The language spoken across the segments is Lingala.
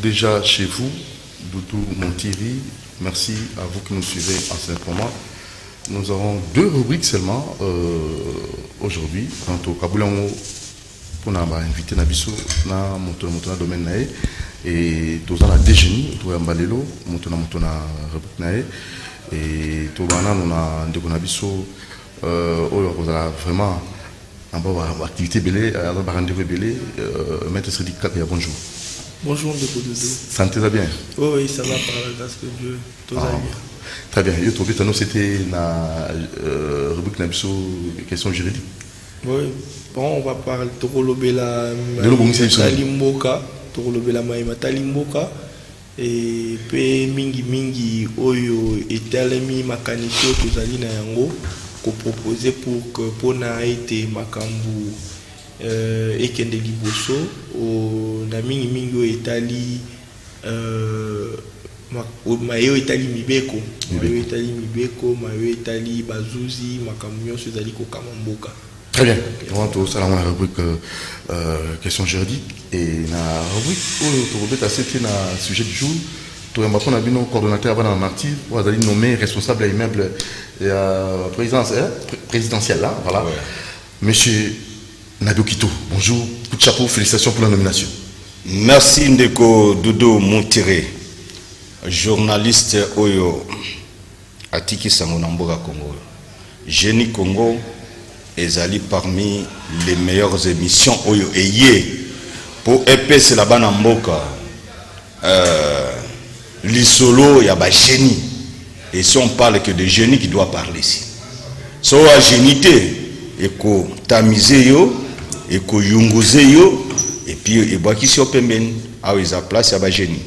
déjà chez vous, Doudou Montiri. Merci à vous qui nous suivez en ce moment. Nous avons 2 rubriques seulement aujourd'hui. Quant au Kaboulango, pour nous inviter Nabiso dans mon domaine nae et tous la déjeuner, tout Mbalelo, mon rubrique nae et tout bana nous na ndeko Nabiso vraiment en bas activité belé, alors rendez-vous belé, maître Sidi Kabia, bonjour. Bonjour Ndeko Doudou. Sentez-vous bien? Oui, ça va par la grâce de Dieu. Tout va bien. Très bien. Yo trouvé c'était la rubrique Nabiso question juridique. Oui. Bon, on va parler de Torolobela Talimboka, Torolobela Maïma Talimboka et pe mingi oyo etalemi makanisio tozali na yango ko proposer pour que pona été makambu ekende liboso o na mingi oyo etali mayo etali mibeko mayo etali bazuzi makambu nyonso ezali kokama mboka. Très bien. On va tout ça dans la rubrique question juridique et la rubrique c'était le sujet du jour. Tout le monde a vu nos coordonnateurs avant martyr, vous avez nommé responsable immeuble présidentiel là, voilà. Ouais. Monsieur Nadokito, bonjour, coup de chapeau, félicitations pour la nomination. Merci Ndeko Doudou Montiri, journaliste Oyo Atiki Sangonamboga Congo. Génie Congo. Ezali parmi les meilleures émissions Oyo Eye pour EPS la bana mboka l'isolo ya ba génie et si on parle que de génie qui doit parler ici so a génité eko tamiser yo eko yunguze yo et puis e boaki si opemben a isa place ya ba génie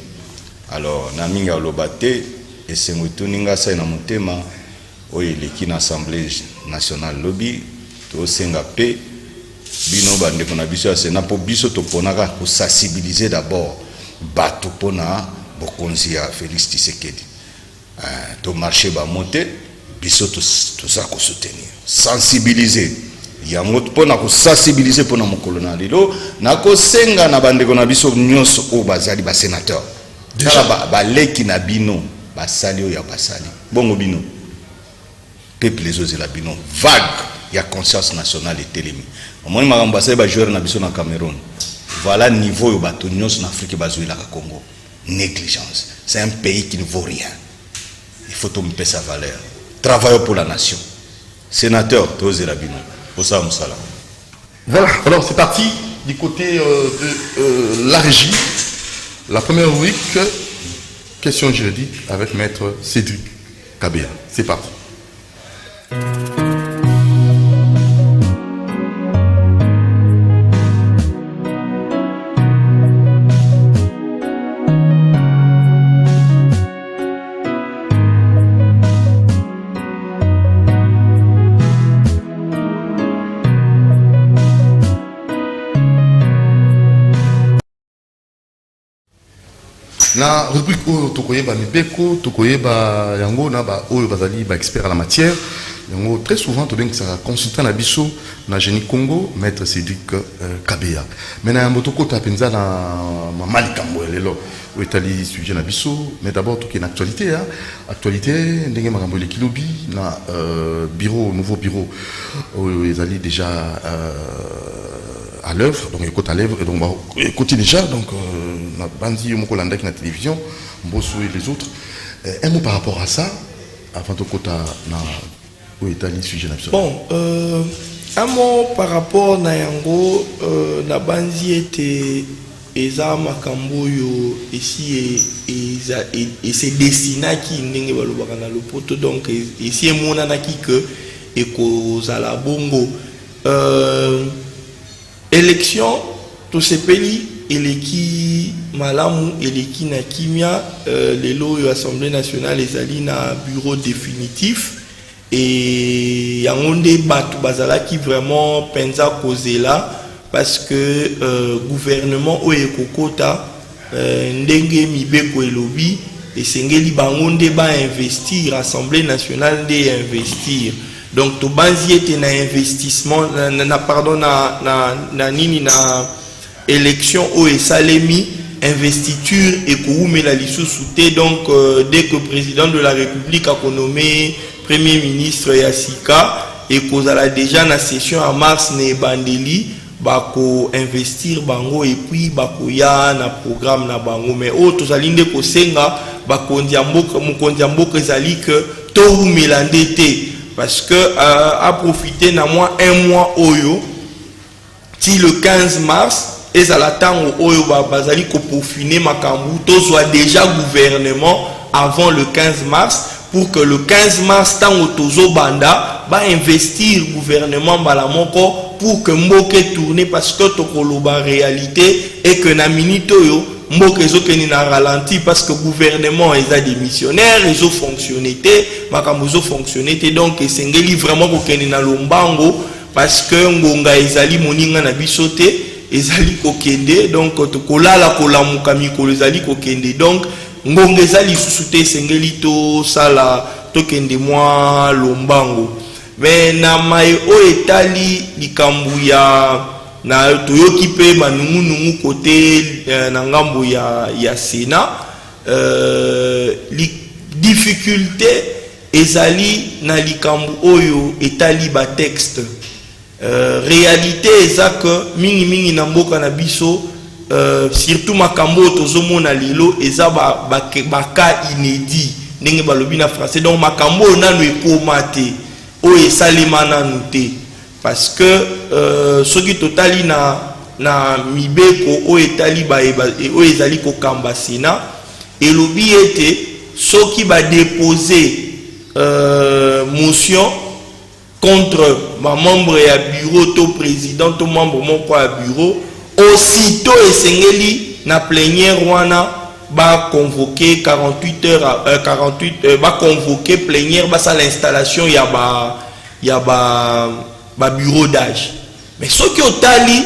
alors na minga lobate et sengutuninga sa na motema oyo leki na assemblée nationale lobby au Singape, bino bande qu'on a biso à Sénat pour biso to ponaka pour sensibiliser d'abord bato pona bokonzi ya Félix Tshisekedi. To marché ba monter biso to ça ko soutenir, sensibiliser. Ya mot pona ko sensibiliser pona mokolo na lelo na ko senga na bande qu'on a biso nyonso o bazali ba sénateur. Déjà ba leki na bino ba sali o ya ba sali. Bongo bino. Peuple les autres la bino vague. Il y a conscience nationale et télémi. Au moins, je vais jouer dans Cameroun. Voilà le niveau où les gens en Afrique sont jouer au Congo. Négligence. C'est un pays qui ne vaut rien. Il faut tomber sa valeur. Travaillons pour la nation. Sénateur, Tozé Rabino. Pour ça, Moussala. Voilà, alors c'est parti du côté de la régie. La première rubrique, question juridique avec maître Cédric Kabea. C'est parti. Na rubrique oyo tokoyeba mibeko tokoyeba yango na ba oyo bazali ba expert à la matière yango très souvent to bengi ça consultant na biso na génie Congo maître Cédric Kabea mais na moto kota penza na mali kambo lelo o etali sujet na biso mais d'abord tout qui est actualité hein actualité ndenge makambo le kilobi na nouveau bureau oyo ezali déjà à l'œuvre, donc écoute à l'œuvre, et donc écoutez déjà, donc la bandi Mokolanda qui est la télévision, Mbosso et les autres. Un mot par rapport à ça, avant de kota na où est allé sujet na. Bon, un mot par rapport na yango, la bandi était eza makambo yo ici et c'est destiné qui ndenge balobaka na lopoto donc ici monana ki que ekozala bongo élection to sepeli eleki malamu eleki na kimia lelo yo assemblée nationale ezali na bureau définitif et yangonde batu bazalaki vraiment penza kozela parce que gouvernement oyo kokota ndenge mibeko elobi esengeli bangonde ba investir assemblée nationale de investir. Donc to banzi était na investissement na élection au salemi investiture et koumela lisusu te. Donc dès que président de la République a nommé premier ministre Yassika et kozala déjà na session en mars ne bandeli bako investir bango et puis bako ya na programme na bango. Mais autres alinde ko senga bakondi mboka mukondi mboka ezali que to melandete parce que a profité na moi un mois oyo ti le 15 mars et à la temps oyo bazali ko peaufiner makambu to soit déjà gouvernement avant le 15 mars pour que le 15 mars tant tozo banda ba investir gouvernement balamoko pour que mboke tourner parce que tokoloba réalité et que na minute oyo mboke ezokeni na ralenti parce que gouvernement est démissionnaire, ils ont fonctionné makambo zo fonctionné donc esengeli vraiment ko keni na lombango parce que ngonga ezali moninga na bisote ezali ko kende donc tokolala kolamuka mikolo ezali ko kende donc ngonga ezali susute esengeli to sala to kende mwa lombango. Mais na mai o etali likambu ya na toyoki pe banungu côté na ngambo ya Sénat li difficulté ezali na likambu oyo etali ba texte réalité eza que mingi na mboka na biso surtout makambo tozomona lelo eza ba cas inédit ndenge balobi na français donc makambo nanu ekomate o esalema nanu te parce que soki totali na mibeko o etali o ezali ko kamba Sénat elobi ete soki ba déposer motion contre ma membre ya bureau to président to membre moko ya bureau aussitôt esengeli na plénière wana ba convoquer 48 heures 48 ba convoquer plénière ba sa l'installation ya ba bureau d'âge. Mais ce qui otali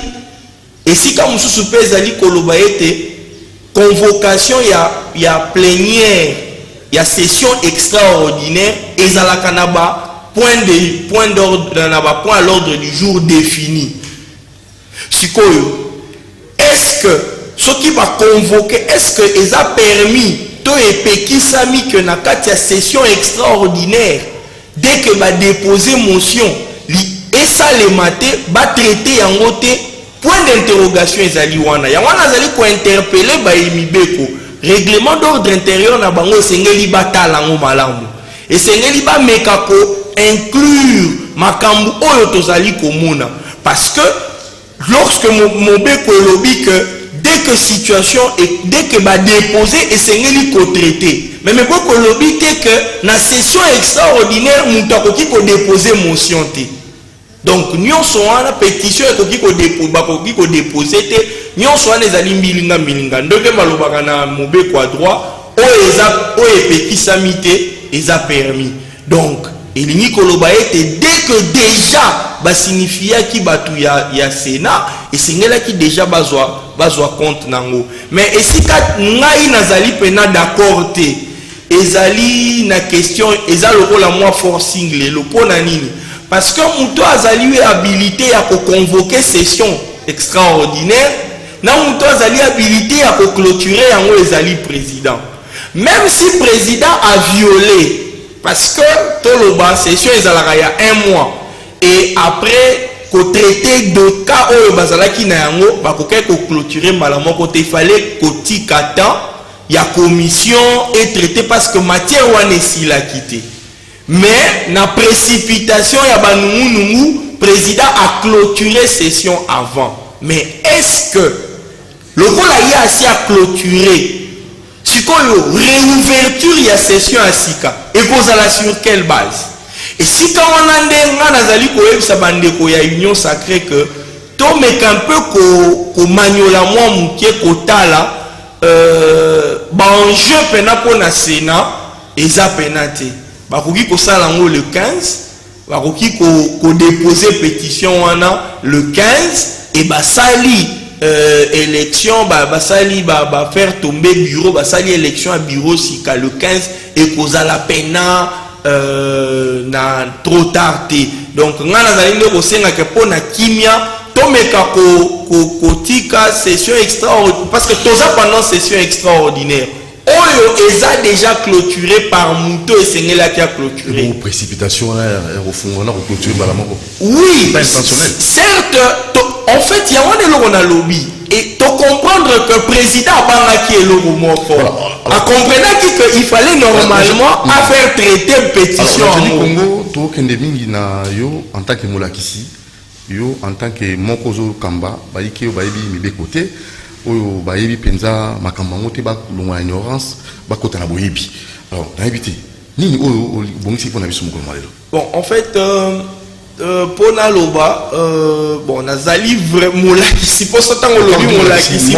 et si comme mususu pe ezali koloba ete convocation ya plénière ya session extraordinaire ezalaka na ba point d'ordre na ba point à l'ordre du jour défini. Sikoyo est-ce que ce qui va convoquer est-ce que ils a permis to epekisami que na kati ya session extraordinaire dès que va déposer motion et ça les maté va traiter yango te point d'interrogation ezali wana ya wana azali ko interpeller ba imibeko règlement d'ordre intérieur na bango sengeli batala ngo malamu et sengeli ba mekako inclure makambu oyo tozali komona parce que lorsque mobeko elobi que dès que situation et dès que va déposer et sengeli ko traiter mais mobeko elobi que na session extraordinaire mutu akoki ko déposer motion te donc nyonso wana pétition ekoki ko déposer te nyonso wana ezali milinga ndoke malobaka na mobeko à droit o epekisami te eza permis donc elingi koloba ete dès que déjà ba signifia ki batu ya Sénat esengelaki déjà bazwa compte nango mais esika ngai nazali pena d'accord te ezali na question eza lokola moi forcing lelo pona nini parce que muto azali habilité à convoquer session extraordinaire na muto azali habilité à clôturer yango ezali président même si président a violé parce que toloba session ezalaka ya un mois et après ko traiter de cas oyo bazalaki na yango bakoke ko clôturer mbala moko te fallait ko tika temps ya commission et traiter parce que matière wana esila quitté mais na précipitation ya banungu président a clôturé session avant mais est-ce que le kola ya asi a clôturé sikoyo réouverture ya session à sika et kozala sur quelle base et si quand on a ndenga nazali koyebisa bandeko ya union sacrée que to meka un peu ko maniola mwa mukie kotala ba enjeu pena pona Sénat eza penate bakoki kosala ngo le 15 bakoki ko déposer pétition wana le 15 et basali élection basali ba faire tomber bureau basali élection à bureau sika le 15 et kozala pena na trop tard donc nga nazali nde kosenga ke pona kimia to tomeka kotika session extraordinaire parce que toza pendant session extraordinaire oyo eza déjà clôturé par muto esengela qui a clôturé une précipitation là au fond on a clôturé par la mort. Oui, pas intentionnel. Certes, en fait, il y a un lobby et tu comprendre que le président a qui est le moment fort. À comprendre qu'il fallait normalement faire traiter une pétition. Alors, Congo, to kendemi na yo en tant que molakisi, yo en tant que mokozo kamba, baiki yo baibi mibe côté, oyo baibi penza makamba ngote ba longa ignorance, ba kota na boyebi. Alors, na ebité. Nini oyo bongisi pour na biso mokolo malelo. Bon, en fait pour Naloba, bon, nazali vraiment là ici pour ce temps on l'a ici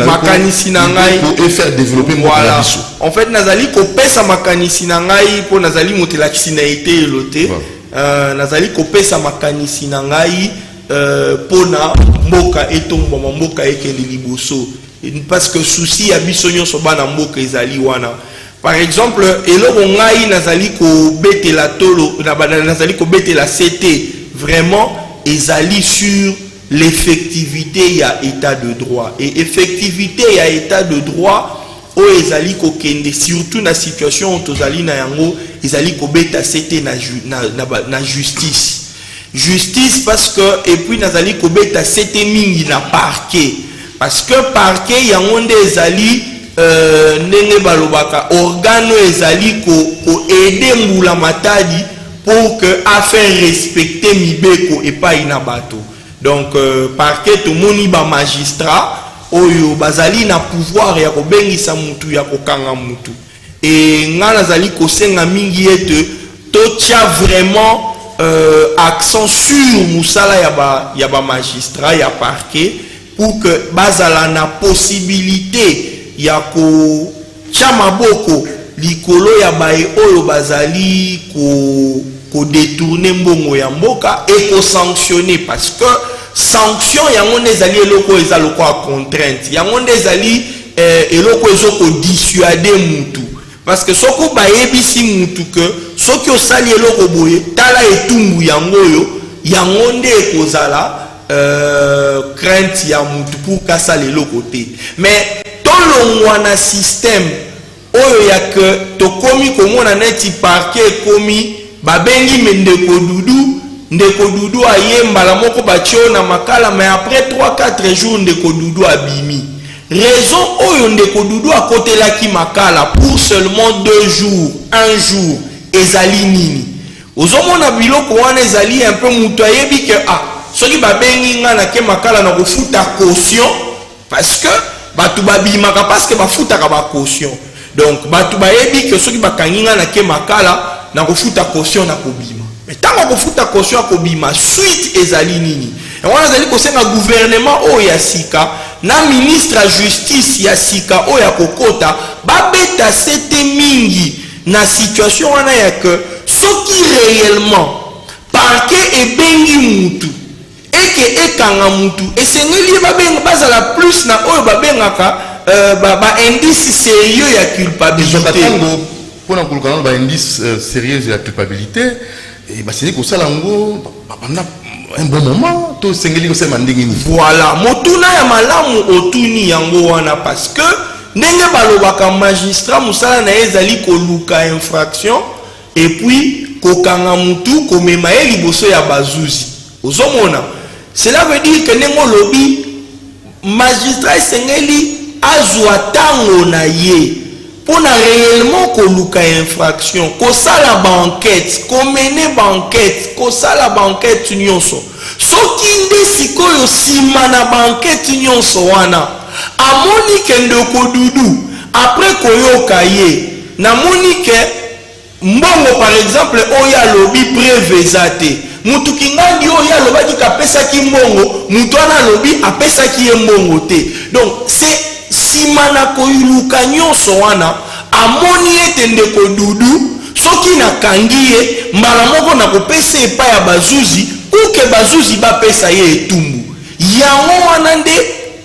makanisi nangai pour faire développer voilà. En fait nazali ko pesa makanisi nangai pour nazali motela kisinaité loté nazali ko pesa makanisi nangai pour na mboka etombo mboka ekende liboso parce que souci ya bisonyo so bana mboka ezali wana. Par exemple, eloko ngai nazali ko betela tolo nazali ko betela CT vraiment ezali sur l'effectivité ya état de droit et effectivité ya état de droit o ezali ko kende surtout na situation tozali na yango ezali ko beta CT na justice parce que et puis nazali ko beta CT mingi na parquet parce que parquet yango nde ezali nenge balobaka organo ezali ko aider mbula matadi pour que afin respecter mibeko et pas inabato donc parquet to moni ba magistrat oyo bazali na pouvoir ya ko bengisa mutu ya ko kanga mutu et ngana zali ko senga mingi ete to tia vraiment accent sur musala ya ba magistrat ya parquet pour que bazala na possibilité yako chama boko likolo ya bae oyo bazali ko détourner mbongo ya mboka et ko sanctionner parce que sanction yango nezali eloko ezaloko a contrainte yango nezali eloko ezoko dissuader mutu parce que soko bayebisi mutu que soki osali eloko boye tala etumbu yango nde ekozala crainte ya mutu pour kasa leloko te mais longwana système oyo ya que to komi komona neti parquet komi babengi ndeko dudu ayemba la moko batio na makala mais après 3-4 jours ndeko dudu abimi raison oyo ndeko dudu akotelaki makala pour seulement 2 jours 1 jour ezali nini ozomona biloko wana ezali un peu mutu ayebi que soki babengi nga na ke makala na kofuta caution parce que batu babimaka parce que bafutaka ba caution donc batu bayebi que soki bakanginga na ke makala na kofuta caution na kobima mais tango kofuta caution na kobima suite ezali nini et wana ezali kosenga gouvernement oyo ya sika na ministre ya justice ya sika oyo ya kokota babeta sete mingi na situation wana ya que soki réellement parquet ebengi mutu eke ekanga mutu esengeli bazala plus na oyo babengaka ba indice sérieux ya culpabilité pour na kulukana ba indice sérieux ya culpabilité et ba c'est ko sala ngo pendant un bon moment to sengeli ko sema ndingi ni voilà motuna ya malamu otuni yango wana parce que ndenge balobaka magistrat musala na ezali ko luka infraction et puis ko kanga mutu ko mema liboso ya bazuzi ozomona. Cela veut dire que nengo lobby magistrat sengeli azwa tango na ye pour na réellement ko luka infraction ko sala banquette ko mener banquette ko sala banquette nyonso soki nde sikoyo sima na banquette nyonso wana amoni ke ndeko dudu après koyoka ye na moni ke mbongo par exemple oya lobby prévezate mutu kingandi oyo alobaki kapesaki mbongo mutu ana lobi apesaki ye mbongo te donc c'est sima na koyuluka nyonso wana amoni ete ndeko dudu soki nakangi ye mbala moko na kopesa epai ya bazuzi uke bazuzi bapesa ye etumbu yango wana nde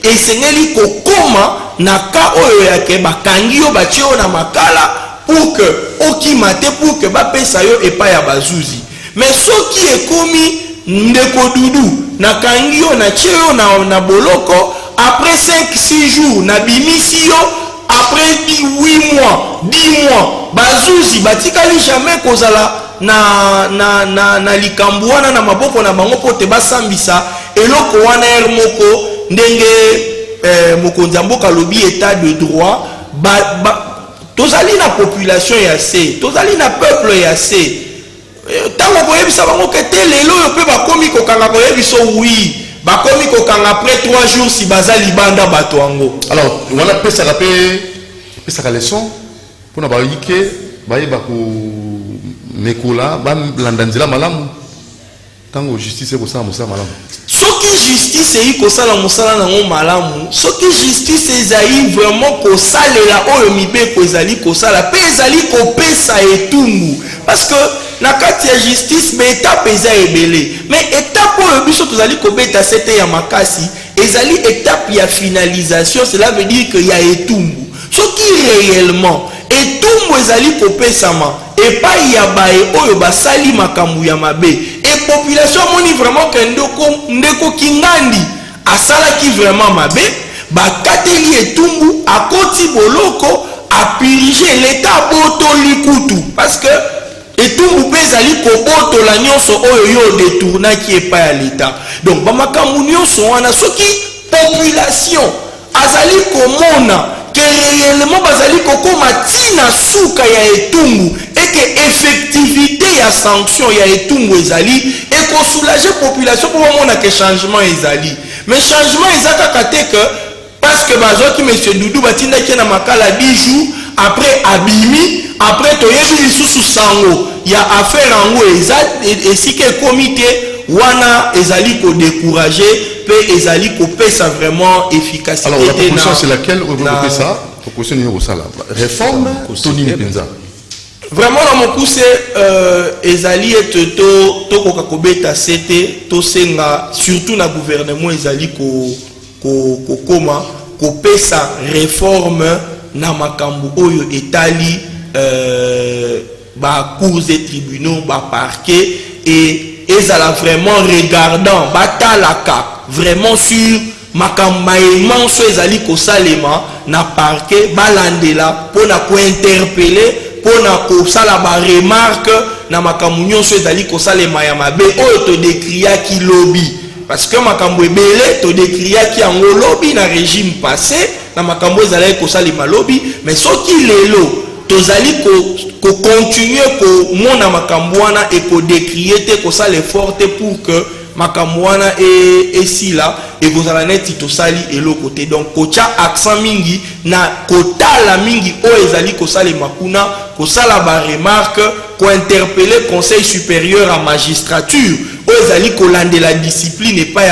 esengeli kokoma na ka oyo yake bakangi yo batie yo na makala pour que okima te pour que bapesa yo epai ya bazuzi mais soki ekomi ndeko dudu na kangio na cheo na boloko après 5-6 jours na bimisi yo après 8 mois 10 mois bazuzi batikali jamais kozala na likambo wana na maboko na bango po te basambisa eloko wana moko ndenge mokonzi mboka lobi état de droit tozali na population ya se tozali na peuple ya se tango koyebisa bango ke te lelo yo pe bakomi kokanga koyebiso oui bakomi kokanga après 3 jours si bazali banda bato yango. Alors wana pesaka leçon mpona bayike bayeba ko mekola balanda nzela malamu tango justice ekosala mosala malamu. Soki justice eyi kosala mosala nango malamu soki justice ezali vraiment kosalela oyo mibeko ezali kosala pe ezali kopesa etumbu parce que na kati ya justice étape eza ebele mais étape oyo biso tozali kobeta sete ya makasi ezali étape ya finalisation. Cela veut dire que ya etumbu soki réellement etumbu ezali kopesama epai ya bae oyo basali makambo ya mabe et population moni vraiment que ndeko kingandi asalaki vraiment mabe bakateli etumbu akoti boloko apirige l'état botoli kutu parce que etumbu pe ezali kobotola nyonso oyo yo détournaki epai ya l'état. Donc bamakambo nyonso wana soki population azali komona que réellement bazali kokoma tina suka ya etumbu et que effectivité ya sanction ya etumbu ezali et ko soulager population pour mona que changement ezali mais changement ezaka te que parce que bazoki monsieur Doudou batindaki na makala 10 jours après abimi après toyebi lisusu sango ya affaire yango esika comité wana ezali ko décourager pe ezali ko pesa vraiment efficacité. Alors la proposition c'est laquelle on veut ça proposition numéro ça là réforme Tony Mpenza vraiment na mokuse ezali to ko kakobeta sete to senga surtout na gouvernement ezali ko koma ko pesa réforme na makambo oyo etali ba cours et tribunaux ba parquet et ezala vraiment regardant batalaka vraiment sur makamba emanso ezali kosalema na parquet balandela pona ko interpeller pona ko sala ba remarque na makambo nyonso ezali kosalema ya mabe oyo to décriaki lobby parce que makambo ebele to décriaki yango lobby na régime passé na makambo ezali kosalema lobby mais soki lelo tozali ko continuer ko mona makambo wana et ko décrier te ko sala effort pour que makambo wana et si là et vous allez neti to sali et l'autre côté donc kocha accent mingi na kotala mingi o ezali ko sala makuna ko sala ba remarque ko interpeller conseil supérieur à magistrature o ezali ko lande la discipline et pas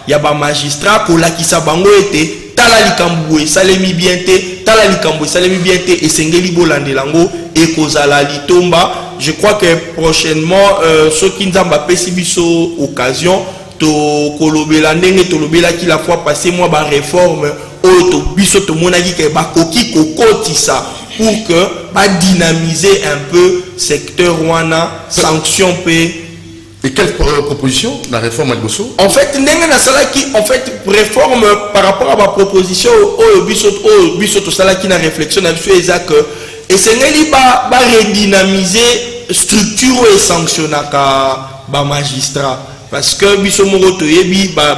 ya ba magistrat ko lakisa bango ete tala likambo esalemi bien te tala likambo esalemi bien te esengeli bolandela ngo ekozala litomba. Je crois que prochainement soki nzamba pesi biso occasion to kolobela ndenge to lobela ki la fois passé moi ba réforme oyo to biso to monaki ke bakoki kokotisa pour que ba dynamiser un peu secteur wana sanction p. Et quelle proposition la réforme à Gosso? En fait, en fait, réforme par rapport à ma proposition au biso to salaki na réflexion na biso ezak et c'est ngeli ba redynamiser structure et sanctionnaka ba magistrat parce que biso moko to yebi ba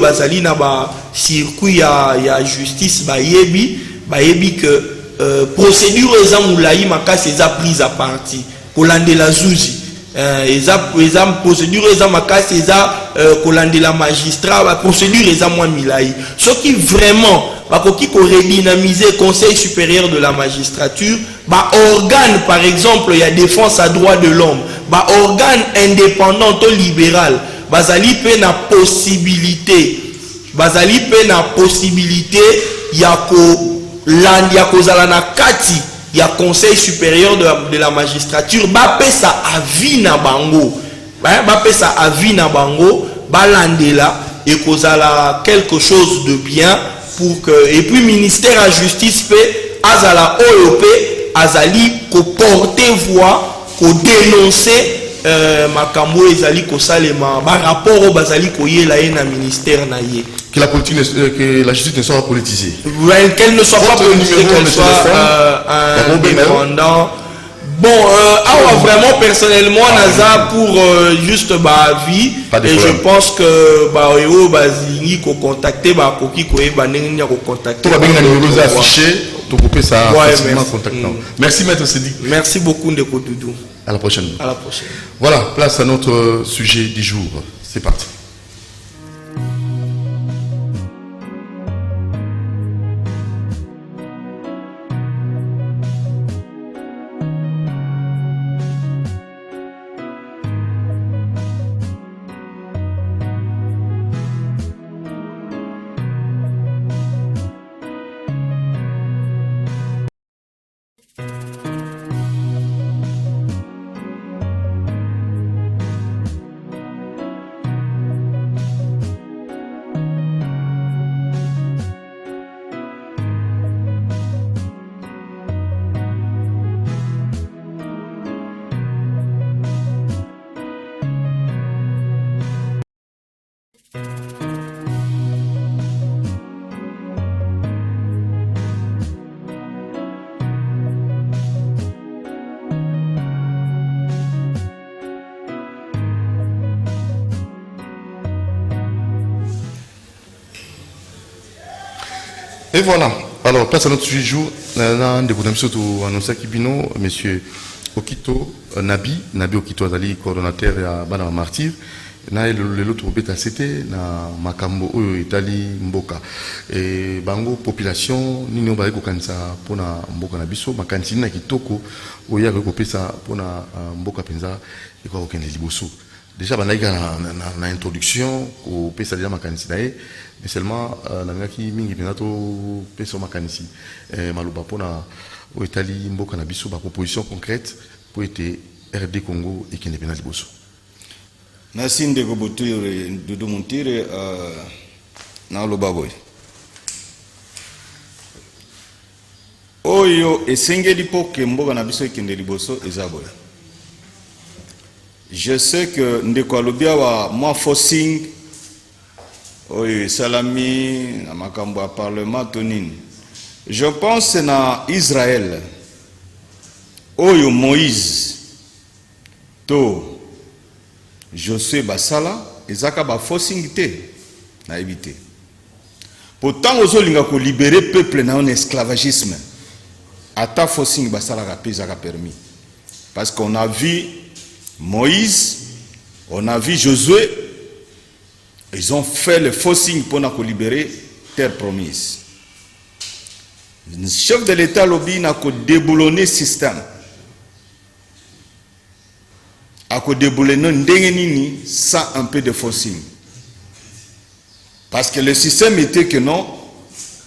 bazali na ba circuit ya justice ba yebi que procédure ezamulayi makasi eza prise à partie kolandela zuzi eza procédure eza makasi eza kolandela magistrat ba procédure eza moins milai soki vraiment bakoki ko redynamiser conseil supérieur de la magistrature ba organe par exemple il y a défense à droits de l'homme ba organe indépendant ou libéral bazali pe na possibilité ya ko landia kozala na kati il y a conseil supérieur de la magistrature ba pesa avis na bango ba pesa avis na bango balandela et kozala quelque chose de bien pour que et puis ministère à justice pe azala OEP azali ko porter voix ko dénoncer makambo ezali kosalema ba rapport au bazali koyela ye na ministère na ye. Que la politique, que la justice ne soit pas politisée. Qu'elle ne soit pas politisée, qu'elle soit indépendant. Bon, vraiment personnellement, Naza pour juste ma vie, et je pense que Bayo Bazini ko contacter ba koki ko eba nengi ko contacter. Tout va bien nous afficher, tout couper ça facilement contactant. Merci maître Sidi. Merci beaucoup Ndeko Doudou. À la prochaine. À la prochaine. Voilà, place à notre sujet du jour. C'est parti. Et voilà. Alors, place à notre sujet du jour. Annoncé Kibino, monsieur Okito Nabi Okito Azali, coordonnateur à Bana Martyr. Na l'autre beta c'était na makambo oyo Italie mboka. Et bango population ni no ba ko kanisa pona mboka na biso makanisi na kitoko oya ko pesa pona mboka penza e ko okende liboso. Déjà na introduction ko pesa déjà makanisi na e mais seulement nangaki mingi penato pesa makanisi maluba pona o Italie mboka na biso ba proposition concrète pour être RD Congo et kende pena liboso. Merci Ndeko Doudou Montire na lobaboy. Oyo esengeli po ke mboka na biso ekende liboso ezaboy. Je sais que Ndeko alobia wa moi forcing oyo salami na makambo ya parlement tonine. Je pense na Israël oyo Moïse to Josué Basala ezaka ba forcing te na éviter. Pourtant ozolinga ko libérer peuple na un esclavagisme. Ata forcing Basala ka pezaka permis. Parce qu'on a vu Moïse, on a vu Josué, ils ont fait le forcing pour nous libérer terre promise. Le chef de l'État lobby n'a qu'à déboulonner le système. À quoi déboulonner sans un peu de forcing. Parce que le système était que non,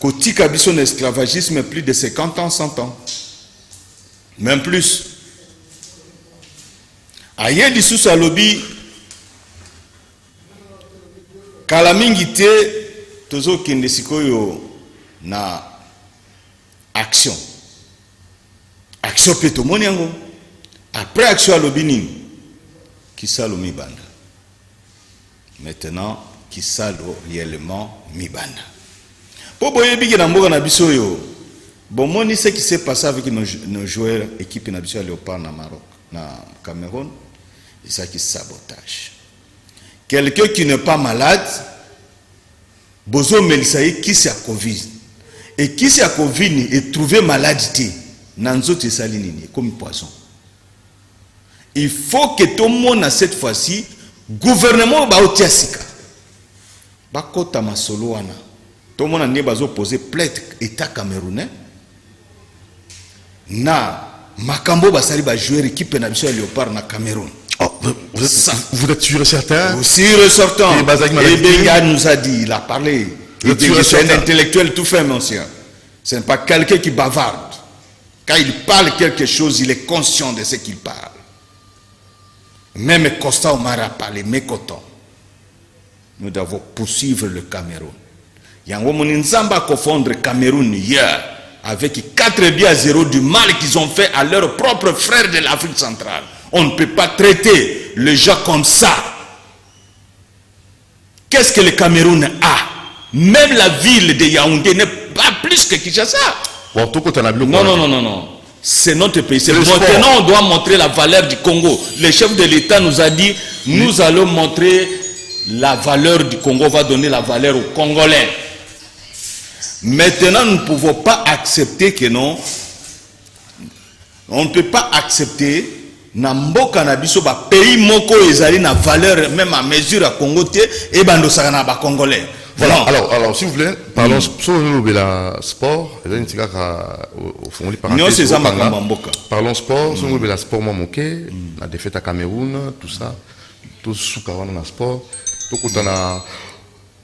côté cabisson esclavagisme plus de 50 ans, 100 ans. Même plus. Ayen dissous à lobby, kalamingite, tozo kende sikoyo na action. Action peto moniango. Après action à lobby ning, qui salo mi banda. Maintenant, qui salo réellement mi banda. Pour boyer bigi na mboka na biso yo, bon moni ce qui s'est passé avec nos joueurs équipe na biso Léopard na Maroc, na Cameroun. Et ça qui sabotage. Quelqu'un qui n'est pas malade, bozo melisaï qui s'est à Covid. Et qui s'est à Covid et trouvé maladie, nanzo te salinini comme poison. Il faut que tout le monde à cette fois-ci, gouvernement ba otiasika. Ba kota masolo wana. Tout le monde a né bazo poser plainte état camerounais. Na makambo basali ba joueur équipe na biso Léopard na Cameroun. Oh, vous êtes sûr et certain? Sûr et certain. Et Benga nous a dit, il a parlé. C'est un intellectuel tout fait, monsieur. Ce n'est pas quelqu'un qui bavarde. Quand il parle quelque chose, il est conscient de ce qu'il parle. Même Costa Omar a parlé, mécontent. Nous devons poursuivre le Cameroun. Il y a un moment où confondre Cameroun hier avec 4-0 du mal qu'ils ont fait à leurs propres frères de l'Afrique centrale. On ne peut pas traiter les gens comme ça. Qu'est-ce que le Cameroun a? Même la ville de Yaoundé n'est pas plus que Kinshasa. Bon, tout côté Non. C'est notre pays. C'est le maintenant, on doit montrer la valeur du Congo. Le chef de l'État nous a dit, nous allons montrer la valeur du Congo, on va donner la valeur aux Congolais. Maintenant, nous ne pouvons pas accepter que non. On ne peut pas accepter Namboka na biso ba pays moko ezali na valeur même à mesure à Congo te et bando sakana ba congolais. Voilà. Alors, s'il vous plaît, parlons sur le sport. Parlons sport. Sur le sport, la défaite à Cameroun, tout ça, tout sous dans le sport. Tout quand on a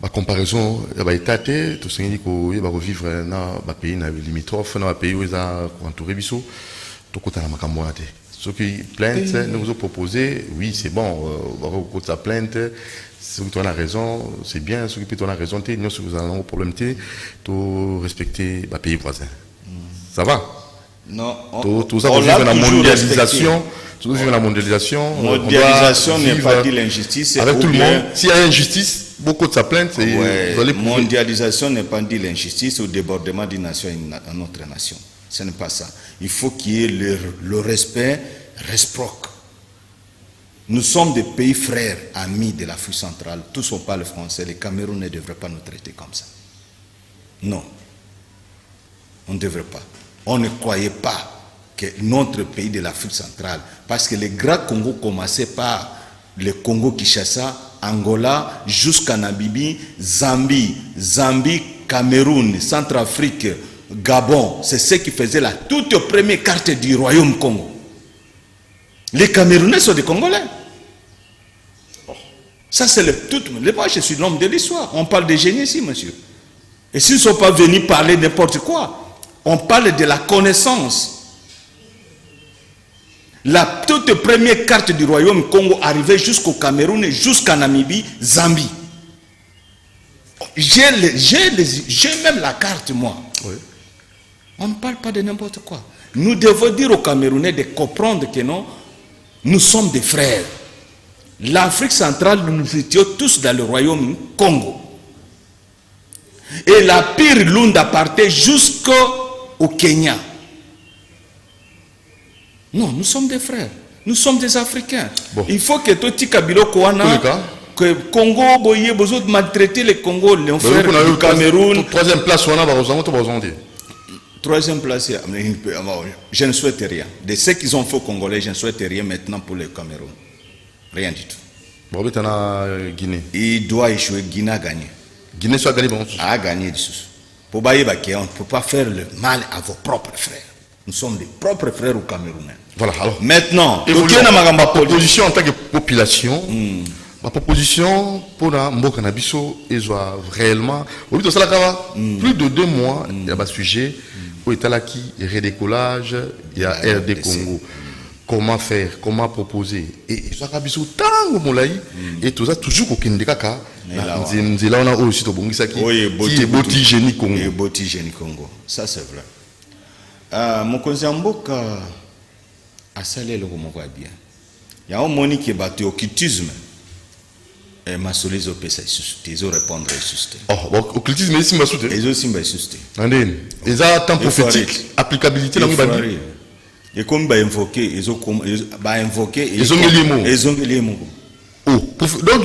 la comparaison, il y a été tout ce qui dit qu'il va revivre dans le pays limitrophe, dans le pays où ils ont entouré Bissau. Tout quand on a la macamboate. Ceux qui plaintent, nous ont proposé, oui, c'est bon, on va sa plainte. Ceux qui ont la raison, c'est bien. Ceux qui ont la raison, nous avons un problème de respecter le pays voisin. Ça va? Non. Tout ça, on vit dans la mondialisation. Tout vivre la mondialisation. Mondialisation n'est pas dit l'injustice. Avec tout le monde. S'il y a injustice, beaucoup de sa plainte, c'est. Mondialisation n'est pas dit l'injustice au débordement d'une nation à une autre nation. Ce n'est pas ça. Il faut qu'il y ait le respect réciproque. Nous sommes des pays frères, amis de l'Afrique centrale. Tous on parle français. Les Camerounais ne devraient pas nous traiter comme ça. Non. On ne devrait pas. On ne croyait pas que notre pays de l'Afrique centrale, parce que les grands Congo commençaient par le Congo-Kinshasa, Angola, jusqu'à Namibie, Zambie, Cameroun, Centrafrique, Gabon. C'est ce qui faisait la toute première carte du royaume Congo. Les Camerounais sont des Congolais. Ça, c'est le tout. Moi, je suis l'homme de l'histoire. On parle de génie ici, monsieur. Et s'ils ne sont pas venus parler n'importe quoi, on parle de la connaissance. La toute première carte du royaume Congo arrivait jusqu'au Cameroun et jusqu'à Namibie, Zambie. J'ai même la carte, moi. Oui. On ne parle pas de n'importe quoi. Nous devons dire aux Camerounais de comprendre que non, nous sommes des frères. L'Afrique centrale, nous étions tous dans le royaume Congo. Et la pire Lunda partait jusqu'au Kenya. Non, nous sommes des frères. Nous sommes des Africains. Bon. Il faut que Toti Kabilo Kouana, que Congo, Boye, besoin de maltraiter les Congo, les frères du Cameroun. Troisième place, on a Troisième place, je ne souhaite rien. De ce qu'ils ont fait aux Congolais, je ne souhaite rien maintenant pour le Cameroun. Rien du tout. Bon, tu as Guinée. Il doit échouer. Guinée a gagné. Guinée soit gagné, bon. A gagné du sous. Pour Baye Baké, on ne peut pas faire le mal à vos propres frères. Nous sommes des propres frères aux Camerounais. Voilà, alors. Maintenant, ma proposition en tant que population, ma proposition pour la Mbokanabiso, ils doivent réellement. Plus de 2 mois, il y a un sujet. Où est là qui redécollage, il y a RD Congo. Comment faire, comment proposer. Et ça a besoin tant de et tout ça toujours au Kindekaka. Là on a aussi au Bongisa qui est Boti Génie Congo. Boti Génie Congo. Ça c'est vrai. Mon conseil Mboka a salé le Romo bien. Il y a un moni qui est battu au occultisme. Et ma solis au PC ils ont répondre susté. Oh, occultisme ici m'a soutenu. Ils ont aussi m'a susté. Andén, ils ont temps prophétique, applicabilité dans le bandi. Et comme bah invoquer, ils ont ils ont les mots. Oh, donc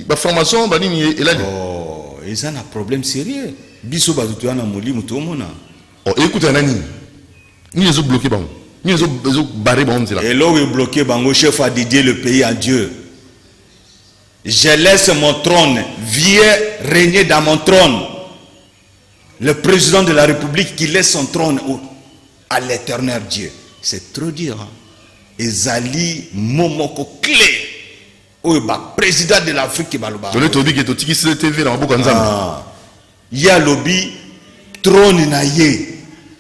la formation bah ni est là. Oh, ils ont un problème sérieux. Biso ba tutu ana moli muto mona. Oh, écoute Anani. Ni ils ont bloqué bango. Ni ils ont barré bango là. Et là où ils bloqué bango, chef a dédié le pays à Dieu. Je laisse mon trône, viens régner dans mon trône. Le président de la République qui laisse son trône à l'éternel Dieu. C'est trop dur. Hein? Ezali momoko clé. Oh, président de l'Afrique qui va le battre. Il y a lobby trône na ye.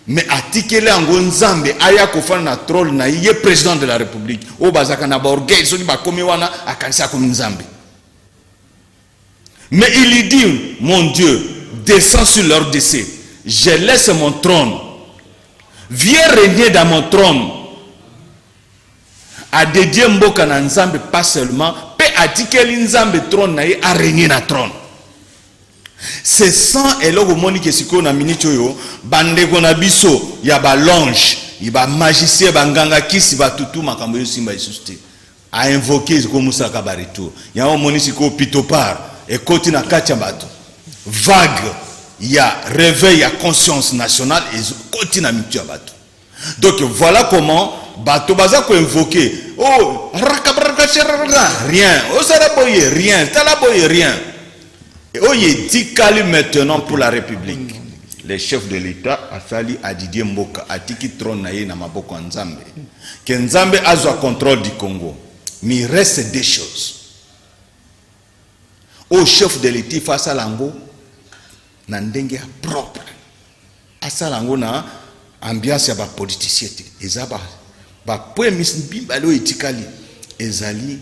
Mais atikele ango nzambe aya kofana na trône na ye président de la République. Oh bazaka na ba orgueil so ni ba komi wana akanisa komi nzambe. Mais il lui dit, mon Dieu, descends sur leur décès. Je laisse mon trône. Viens régner dans mon trône. a dédié mboka na nzambe pas seulement, pe atikeli nzambe trône na ye a régner na trône. C'est sans eloko moni ke siko na minute oyo bandeko na biso ya ba longe, ya ba magicien banganga kisi ba tutu makambo yo simba isuste. A invoqué ko musaka ba retour. Ya moni siko pitopar et koti na katia bato. Vague, il y a réveil, il y a conscience nationale et koti na mitu ya bato. Donc voilà comment bato baza ko invoquer. Oh, rien. Oh, ça la boye rien. Ça la boye rien. Et oh, il dit Kali maintenant pour la République. Les chefs de l'État, Asali a Didier Mboka, a tiki trône na ye na maboko Nzambe. Que Nzambe a le contrôle du Congo. Mais il reste des choses. Au chef de l'État face à l'ango, na ndenge propre. À ça l'ango na ambiance ya ba politicien. Ezaba ba point misbalo etikali. Ezali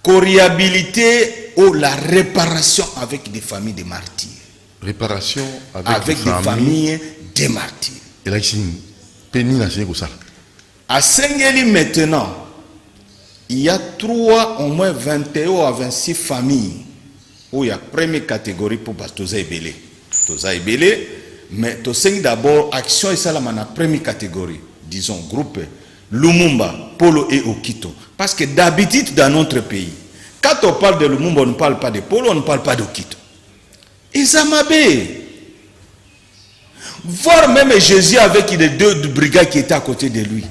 coriabilité ou la réparation avec des familles de martyrs. Réparation avec des familles de martyrs. Et là, c'est pénible à ça. À Sengeli maintenant, il y a au moins 21 à 26 familles où il y a première catégorie pour Toza Ebele. Toza Ebele, mais Tosengi d'abord action et ça la première catégorie, disons groupe Lumumba, Polo et Okito. Parce que d'habitude dans notre pays, quand on parle de Lumumba, on ne parle pas de Polo, on ne parle pas d'Okito. Izamabé. Voir même Jésus avec les deux brigades qui étaient à côté de lui.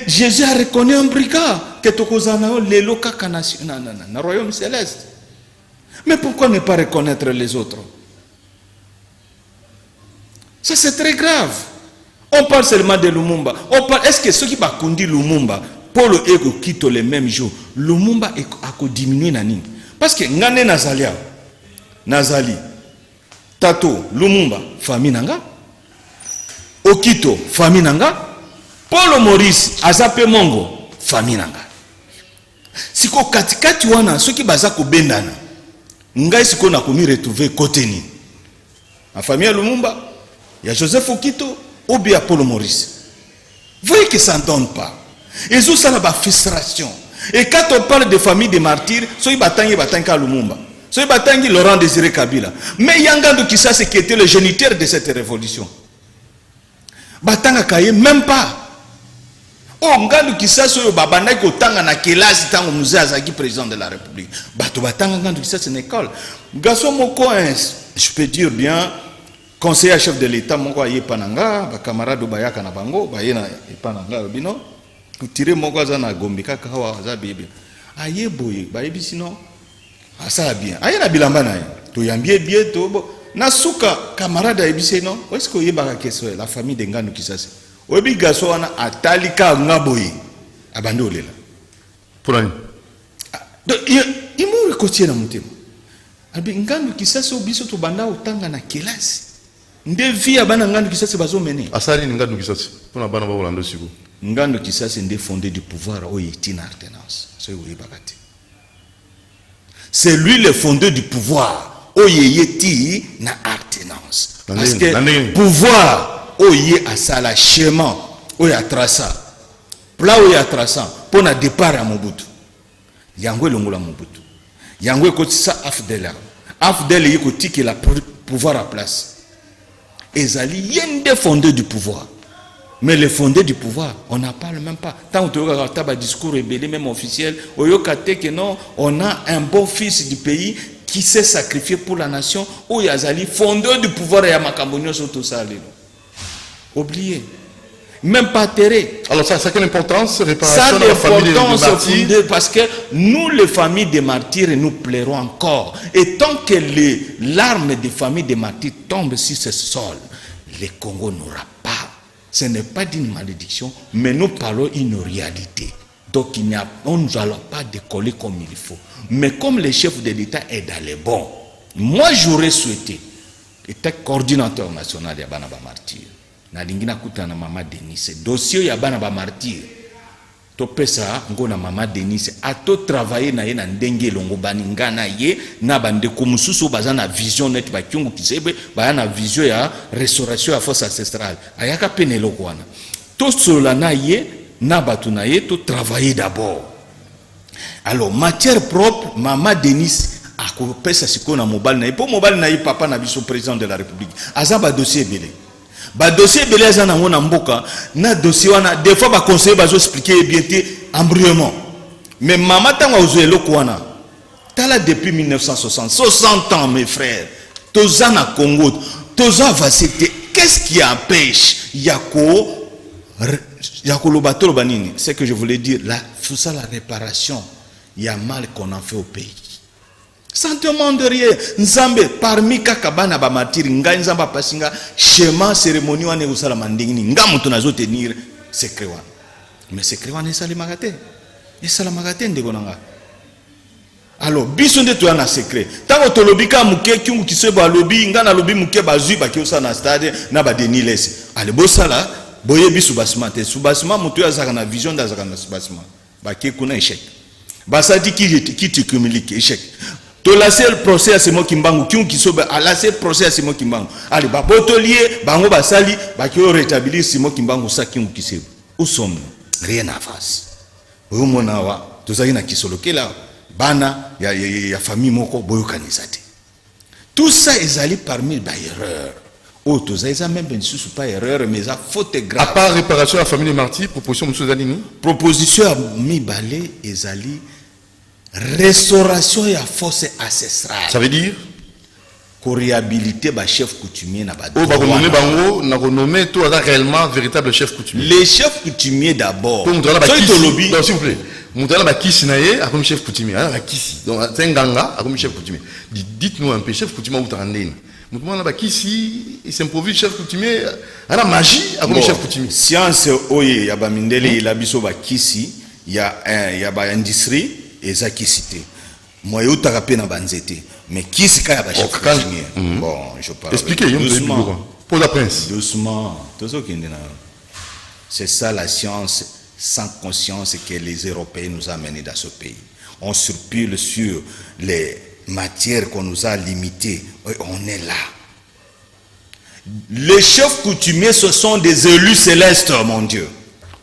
Jésus a reconnu un brigade que Tokozana les locaux dans le royaume céleste. Mais pourquoi ne pas reconnaître les autres? Ça c'est très grave. On parle seulement de Lumumba. Est-ce que ceux qui ont conduit Lumumba, Polo et Okito les mêmes jours, Lumumba a diminué nani? Parce que Ngane Nazalia, Nazali, Tato, Lumumba, famille nanga, Okito, famille nanga, Polo Maurice, Azape Mongo, famille nanga. Siko katikati wana, ceux qui bazako bendana, ngai siko na komi retrouver côté ni. La famille Lumumba, il y a Joseph Okito, ou bien Polo Maurice. Vous voyez que ça ne donne pas. Et ça n'a pas frustration. Et quand on parle de famille de martyrs, ceux qui battent Lumumba. Ceux qui battent Laurent Désiré Kabila. Mais Yangando Kisase qui était le géniteur de cette révolution. Batanga Kaye, même pas. Oh, Ngando Kisase, Babana Kotanga na Kelasi, Tango Musée Azaki, président de la République. Bato Batanga Ngando Kisase, c'est une école. Gasson Moko, je peux dire bien, conseiller chef de l'État, Moko Aye Pananga, camarade Bayaka na Bango, Bayena Pananga, Bino, pour tirer Moko Zana Gombika, Kawa Zabibi. Aye Boye, Bayebi sinon. Ah ça bien. Aïe na bilamba na to yambie bien to na suka camarade ebise non. Est-ce que yeba keso la famille de Ngando Kisase. Obi gaso wana atalika ngaboyi abande olela. Pour ani. Donc il m'a recotier na mutema. Abi Ngando Kisase obiso to banda otanga na kelasi. Nde vie abana Ngando Kisase bazo mener. Asali Ngando Kisase. Pour na bana ba Rolando Sigo. Ngando Kisase ndé fondé du pouvoir au yetina alternance. C'est yeba kati. C'est lui le fondeur du pouvoir. Oyeyeti na alternance. Parce que pouvoir oye asala chemin oya trasa. Pla oya trasa pour na départ à Mobutu. Yangwe longola Mobutu. Yangwe kotisa afdela. Afdela yeko tiki la pouvoir à place. Ezali yende fondeur du pouvoir. Mais le fondé du pouvoir, on n'en parle même pas. Tant que tu as un discours rebelle, même officiel, que non, on a un bon fils du pays qui s'est sacrifié pour la nation. Ou Yazali, fondeur du pouvoir, et Yamakambonio sur tout ça. Oubliez. Même pas terré. Alors ça a quelle importance? Réparation de la famille des martyrs. Parce que nous, les familles des martyrs, nous plairons encore. Et tant que l'arme des familles des martyrs tombe sur ce sol, le Congo n'aura pas. Ce n'est pas d'une malédiction, mais nous parlons une réalité. Donc on ne va pas décoller comme il faut. Mais comme le chef de l'État est dans les bons, moi j'aurais souhaité être coordinateur national de Yabanaba Martyr. Nalingina kutana Mama Denise. Dossier Yabanaba Martyr. Topesa ngona Mama Denise. Ato travailler na ye na ndenge longo baninga na ye na bande kumususu bazana vision net ba kyungu kisebe bayana vision ya restauration ya force ancestrale. Ayaka penelo kwana. To sola na ye na batu na ye to travailler d'abord. Alors matière propre, Mama Denis akopesa siko na mobile na ye po mobile na ye papa na biso président de la République aza ba dossier belé. Ba dossier belé aza na ngona mboka na dossier wana des fois ba conseiller bazo expliquer bien té embryonnement. Mais Mama tanga ozelo kwana. Tala depuis 1960, 60 ans mes frères. Toza na Congo, toza vasité. Qu'est-ce qui empêche Yako Lobatolo Banini? C'est que je voulais dire, tout ça, la réparation, il y a mal qu'on en fait au pays. Sans demander rien. Nzambe, parmi Kakabana Bamatir, Nga Nzamba Passinga, schéma, cérémonie, on est au Salamandini, Nga Moutonazo tenir, c'est Créwan. Mais c'est Créwan et Salimagate. Et Salamagate, Ndegonanga. Alors, biso nde toya na secret. Tango tolobika muke kyungu kisebo alobi ngana lobi muke bazui bakiosa na stade na ba denilese. Ale bosala boye biso basima te. Subasima mutu azaka na vision d'azaka na subasima. Ba ke kuna échec. Basadi ki te communique échec. To laisser le procès à Simo Kimbangu kyungu kisebo a laisser procès à Simo Kimbangu. Ale ba botolier bango basali ba ki rétablir Simo Kimbangu sa kyungu kisebo. Où sommes-nous? Rien à face. Oyo mona wa tozaki na kisoloke là. Bana ya famille moko boyokanizate. Tout ça est allé parmi les erreurs. Autres, ça même bien sûr pas erreur mais ça faute grave. À part réparation à la famille des martyrs, proposition monsieur Zalini. Proposition à mi balé est allé restauration ya fosse ancestrale. Ça veut dire ko réhabiliter ba chef coutumier na ba. Oh ba renommer bango na renommer toi réellement véritable chef coutumier. Les chefs coutumiers d'abord. Donc s'il vous plaît. Moutala bakisi naye comme chef coutumier. Alors bakisi. Donc c'est un ganga comme chef coutumier. Dites-nous un peu chef coutumier où t'arrendez. Moutala bakisi il s'improvise chef coutumier. La magie comme chef coutumier. Science oye ya ba mindele il abiso bakisi ya ba industrie ezakisité. Moi yo tarapé na banzete. Mais qui c'est ka ba chef coutumier. Bon, je parle. Expliquez doucement. Pour la prince. Doucement. C'est ça la science sans conscience que les Européens nous ont amenés dans ce pays. On surpile sur les matières qu'on nous a limitées. On est là. Les chefs coutumiers, ce sont des élus célestes, mon Dieu.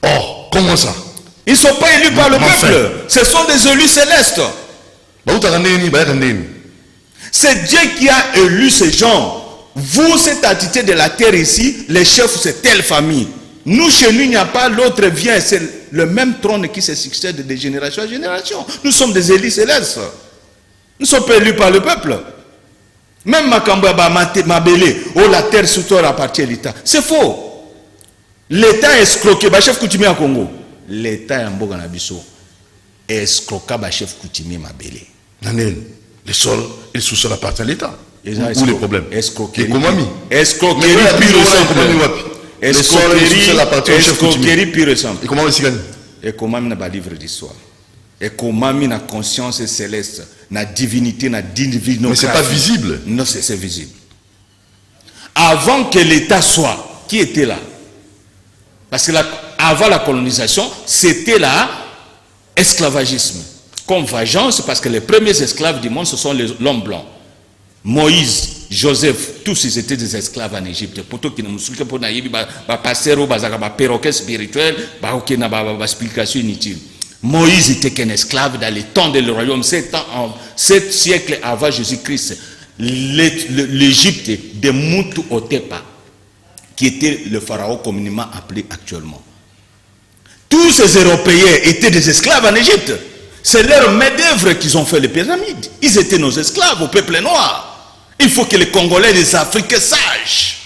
Oh, comment ça? Ils ne sont pas élus par le peuple. Ce sont des élus célestes. C'est Dieu qui a élu ces gens. Vous, cette entité de la terre ici, les chefs, c'est telle famille. Nous, chez nous, il n'y a pas, l'autre vient, c'est le même trône qui se succède de génération à génération. Nous sommes des élus célestes. Nous sommes pas élus par le peuple. Même Makamba Mabélé, oh la terre sous terre appartient à l'État. C'est faux. L'État est escroqué, bah chef coutumier à Congo. L'État est en Boganabiso. Est escroqué, bah chef coutumier Mabélé. Le sol et le sous-sol appartient à l'État. Où les problèmes? Escroquerie. Escroquerie pure et simple. Escroquerie pure et simple. Et comment on s'y gagne? Et comment on a livre d'histoire? Et comment on a conscience céleste, na divinité, na divinité. Mais c'est pas visible. Non, c'est visible. Avant que l'État soit, qui était là? Parce que avant la colonisation, c'était là esclavagisme. Comme vengeance, parce que les premiers esclaves du monde, ce sont l'homme blanc. Moïse, Joseph, tous ils étaient des esclaves en Égypte. Pour tout qui ne me pour naïbi, passer au perroquet spirituel, qui n'a pas explication inutile. Moïse était qu'un esclave dans les temps du royaume, 7 siècles avant Jésus-Christ. L'Égypte de Moutou Otepa, qui était le pharaon communément appelé actuellement. Tous ces Européens étaient des esclaves en Égypte. C'est leur main-d'œuvre qu'ils ont fait les pyramides. Ils étaient nos esclaves au peuple noir. Il faut que les Congolais, les Africains sachent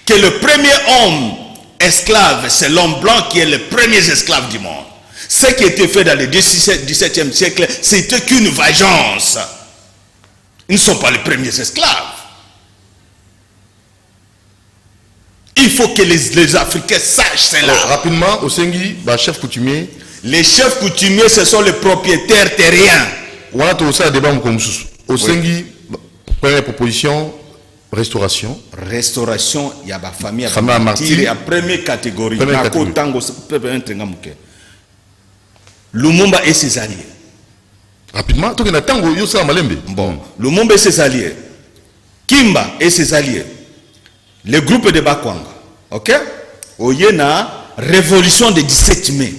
que le premier homme esclave, c'est l'homme blanc qui est le premier esclave du monde. Ce qui a été fait dans le XVIIe siècle, c'était qu'une vengeance. Ils ne sont pas les premiers esclaves. Il faut que les Africains sachent cela. Rapidement, au Sengi, chef coutumier. Les chefs coutumiers, ce sont les propriétaires terriens. Voilà tout ça, débat au Sengi, première proposition, restauration. Restauration, il y a ma famille, il y a première catégorie. Lumumba et ses alliés. Rapidement, tout le monde. Bon, Lumumba et ses alliés. Kimba et ses alliés. Le groupe de Bakwanga. Ok? Oyena, révolution de 17 mai.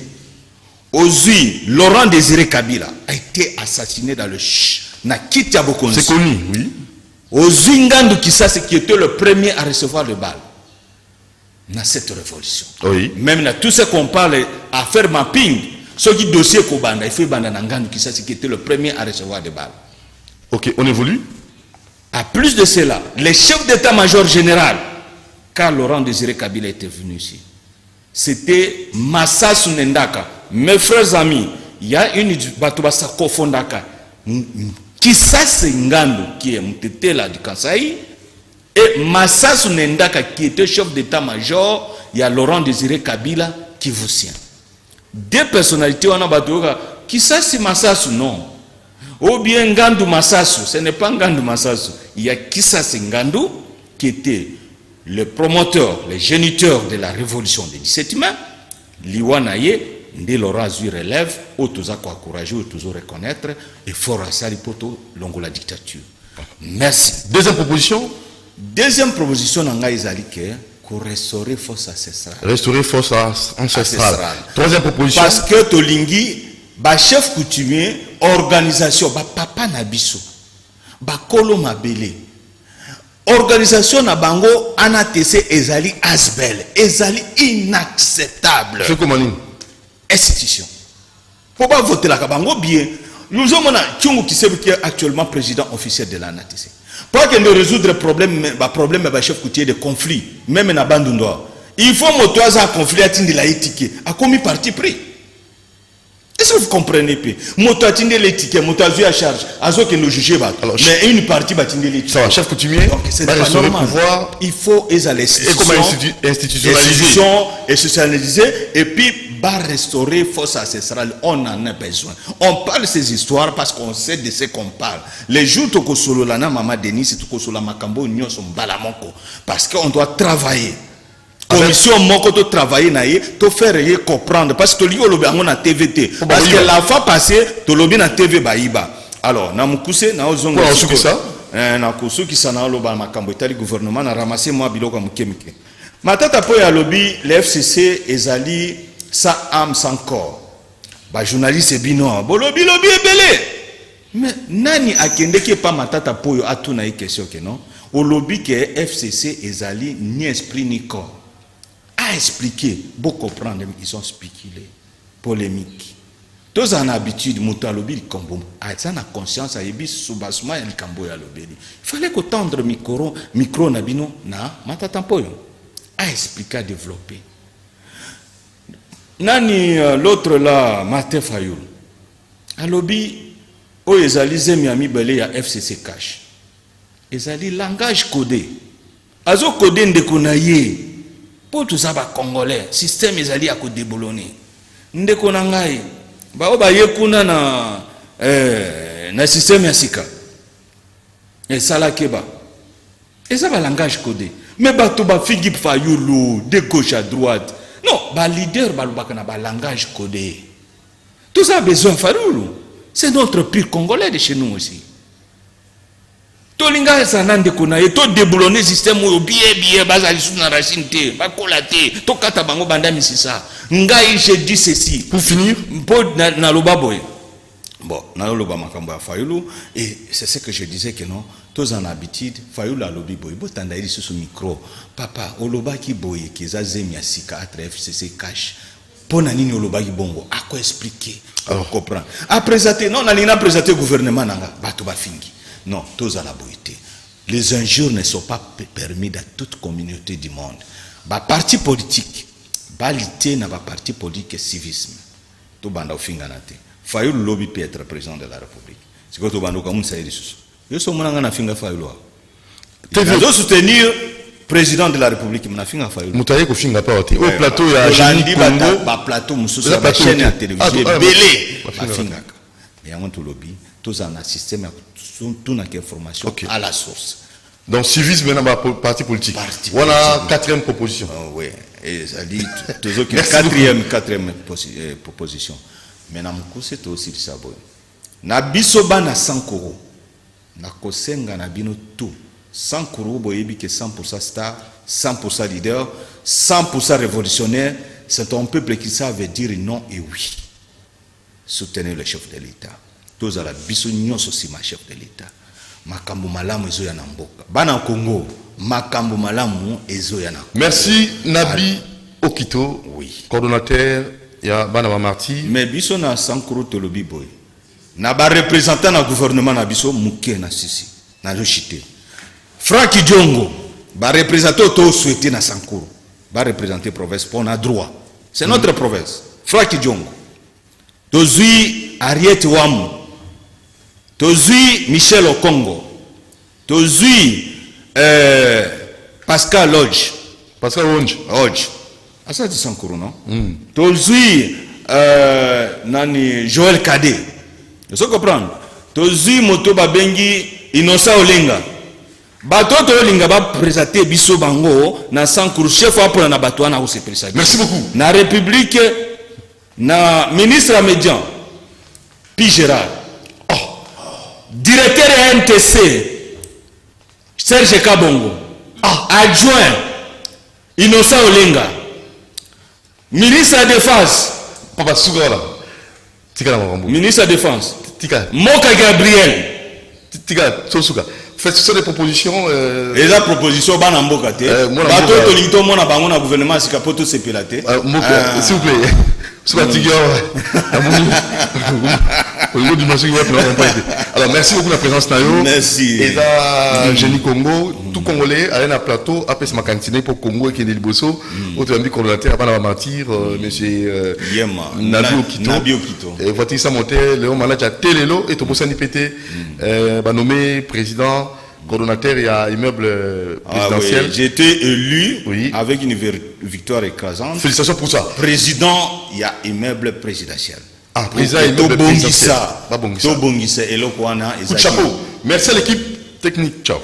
Ozui, Laurent Désiré Kabila a été assassiné dans le na Kitia Bokonzi. C'est connu, oui. Ozui Ngandu Kisasi qui était le premier à recevoir le bal dans cette révolution. Oui. Même dans tout ce qu'on parle à faire mapping, ce qui dossier Kobanda, il fait Banda Ngandu Kisasi qui était le premier à recevoir le bal. Ok, on évolue. À plus de cela, les chefs d'état-major général, car Laurent Désiré Kabila était venu ici, c'était Massasu Nendaka. Mes frères amis, il y a une Batubasa Kofondaka, Kisase Ngandu, qui est Mtetela du Kansai, et Massasu Nendaka, qui était chef d'état-major, il y a Laurent Désiré Kabila qui vous tient. Deux personnalités, on a Batouka, Kisase Massasu, non. Ou bien Ngandu Massasu, ce n'est pas Ngandu Massasu. Il y a Kisase Ngandu, qui était le promoteur, le géniteur de la révolution des 17 mai. Liwanaye, Ndé Laurent Zui relève, Otoza ko encourager, Otoza reconnaître, et fort à Salipoto, longo la dictature. Merci. Deuxième proposition. Deuxième proposition, Nanga Izalike, pour restaurer force ancestrale. Restaurer force ancestrale. Troisième proposition. Parce que Tolingi, ba chef coutumier, organisation, ba papa Nabiso, ba Kolo Mabele, organisation na bango ANATC ezali asbel, ezali inacceptable. C'est comment nous? Institution. Pour pas voter la bango bien. Nous avons qui est actuellement président officiel de l'ANATC. Pour qu'il résoudre le problème, le chef coutumier de conflit, même na Bandundoa. Il faut motoiser un conflit à tindre la étiquette. A commis parti pris. Est-ce que vous comprenez pas? Moto atteindre l'étiquette, moto a à charge, azo que nous juger bat. Mais une partie va atteindre l'étiquette. Ça va, chef coutumier. C'est pas normal. Pouvoir, il faut les institutions et socialiser et puis va restaurer force ancestrale. On en a besoin. On parle de ces histoires parce qu'on sait de ce qu'on parle. Les jours où on solo lana mama Denis et tout solo makambo nyo son balamoko parce qu'on doit travailler. Commission moko to travailler na ye to faire comprendre parce que to liyo lobi na TVT parce que la fois passée to lobi na TV baïba alors na mukuse na ozongo ça na kusuki sana loba makambo etali gouvernement na ramasser moi biloko mukemike matata po ya lobi le FCC ezali sa âme sans corps ba journaliste bino bolobi lobi ebele mais nani akende ke pa matata po yo atuna e question que non au lobby que FCC ezali ni esprit ni corps à expliquer, beaucoup comprendre, ils ont spéculé, polémique. Tous en habitude, Moutalobi, ils ont conscience, ils ont soubassement, ils ont il fallait que tendre micro nabino, na, matatampoyo, à expliquer, à développer. Nani, l'autre là, Martin Fayoul, à lobby, où ils allaient Miami Belé à FCC Cash. Ils allaient langage codé. Azo codé ndekonaye. Pour tout ça, les Congolais, le système est allé à côté de Bologna. Nous avons un système yasika. Et ça, là, et ça, c'est un langage codé. Mais tout le Philippe Fayoulou, de gauche à droite. Non, le leader, c'est un langage codé. Tout ça a besoin de Fayoulou. C'est notre pire Congolais de chez nous aussi. Tolinga sanande kuna et to déboulonner système ou bien bazali sous na racine te ba kolaté to kata bango banda misisa ngai je dis ceci pour finir pour na loba boy bon na loba makambo ya Fayoulou et c'est ce que je disais que non tous en habitude Fayoulou a lobi boy botanda ili sous micro papa oloba ki boy ki za zemia sika à FCC cash pona nini oloba ki bongo à quoi expliquer alors comprendre après ça non na lina présenter gouvernement nanga bato ba fingi. Non, tous à la beauté. Les injures ne sont pas permis dans toute communauté du monde. Ba parti politique, ba lité na ba parti politique et civisme. Tout banda ofinga nate. Fayoulou lobby peut être président de la République. C'est quoi tout banda comme ça dit sous. Yo so monanga na finga Fayoulou. Tu veux soutenir président de la République na finga Fayoulou. Moutaye ko finga pas au plateau ya Jani Congo. Ba plateau mususu ba chaîne à télévision belé. Ba finga. Mais on tout lobby, tous en système tout n'a qu'information à la source. Donc civisme maintenant parti politique. Voilà quatrième proposition. Oui, et ça dit toujours que quatrième proposition. Maintenant c'est aussi ça boy. Na bisoba na 100 koro. Na kosenga na bino tout. 100 koro boyebi que 100% star, 100% leader, 100% révolutionnaire, c'est un peuple qui savent dire non et oui. soutenez le chef de l'État. Tous à la biso nyonso si ma chef de l'État. Makambo malamu ezo ya na mboka. Bana Congo, makambo malamu ezo ya na. Merci Nabi Okito, Oui. coordonnateur ya bana ba martyr. Mais biso na Sankuru tolobi boy. Na ba représentant na gouvernement na biso muke na sisi. Na jochité. Franck Djongo, ba représentant to souhaité na Sankuru. Ba représenter province pour na droit. C'est notre province. Franck Djongo. Tozui Ariete Wamu. Tozui Michel Okongo. Tozui Pascal Lodge. Pascal Lodge. Lodge. Ah ça c'est Sankuru non? Tozui nani Joël Kadé. Vous comprenez? Tozui Moto Babengi Innocent Olenga. Bato to Olenga ba présenter biso bango na Sankuru chef wa na bato na se présenter. Merci beaucoup. Na République na ministre médian Pi Gérard. Directeur NTC Serge Kabongo. Adjoint Innocent Olenga. Ministre de la Défense Papa Sougala. Tika na Mambo. Ministre de la Défense Tika. Moka Gabriel. Tika Sosuka. Faites ce sont des propositions Les propositions bana mboka te. Bato to lito mona bango na gouvernement sikapoto sepelate. Moka s'il vous plaît. Sosuka Tika. Alors merci beaucoup de la présence Nayo. Merci. Et là, Génie Congo, tout Congolais, à un plateau, après ce matin pour Congo et qui est Liboso, autre ami coordonnateur, avant la martyr, monsieur Nabi Okito. Et voici ça monter, le manager Télélo et Tobosan Nipete, nommé président, coordonnateur, il y a immeuble présidentiel. Oui. J'ai été élu avec une victoire écrasante. Félicitations pour ça. Président, il y a immeuble présidentiel. Ah, président, immeuble présidentiel. Tobongisa. Et le Chapeau. Merci à l'équipe technique. Ciao.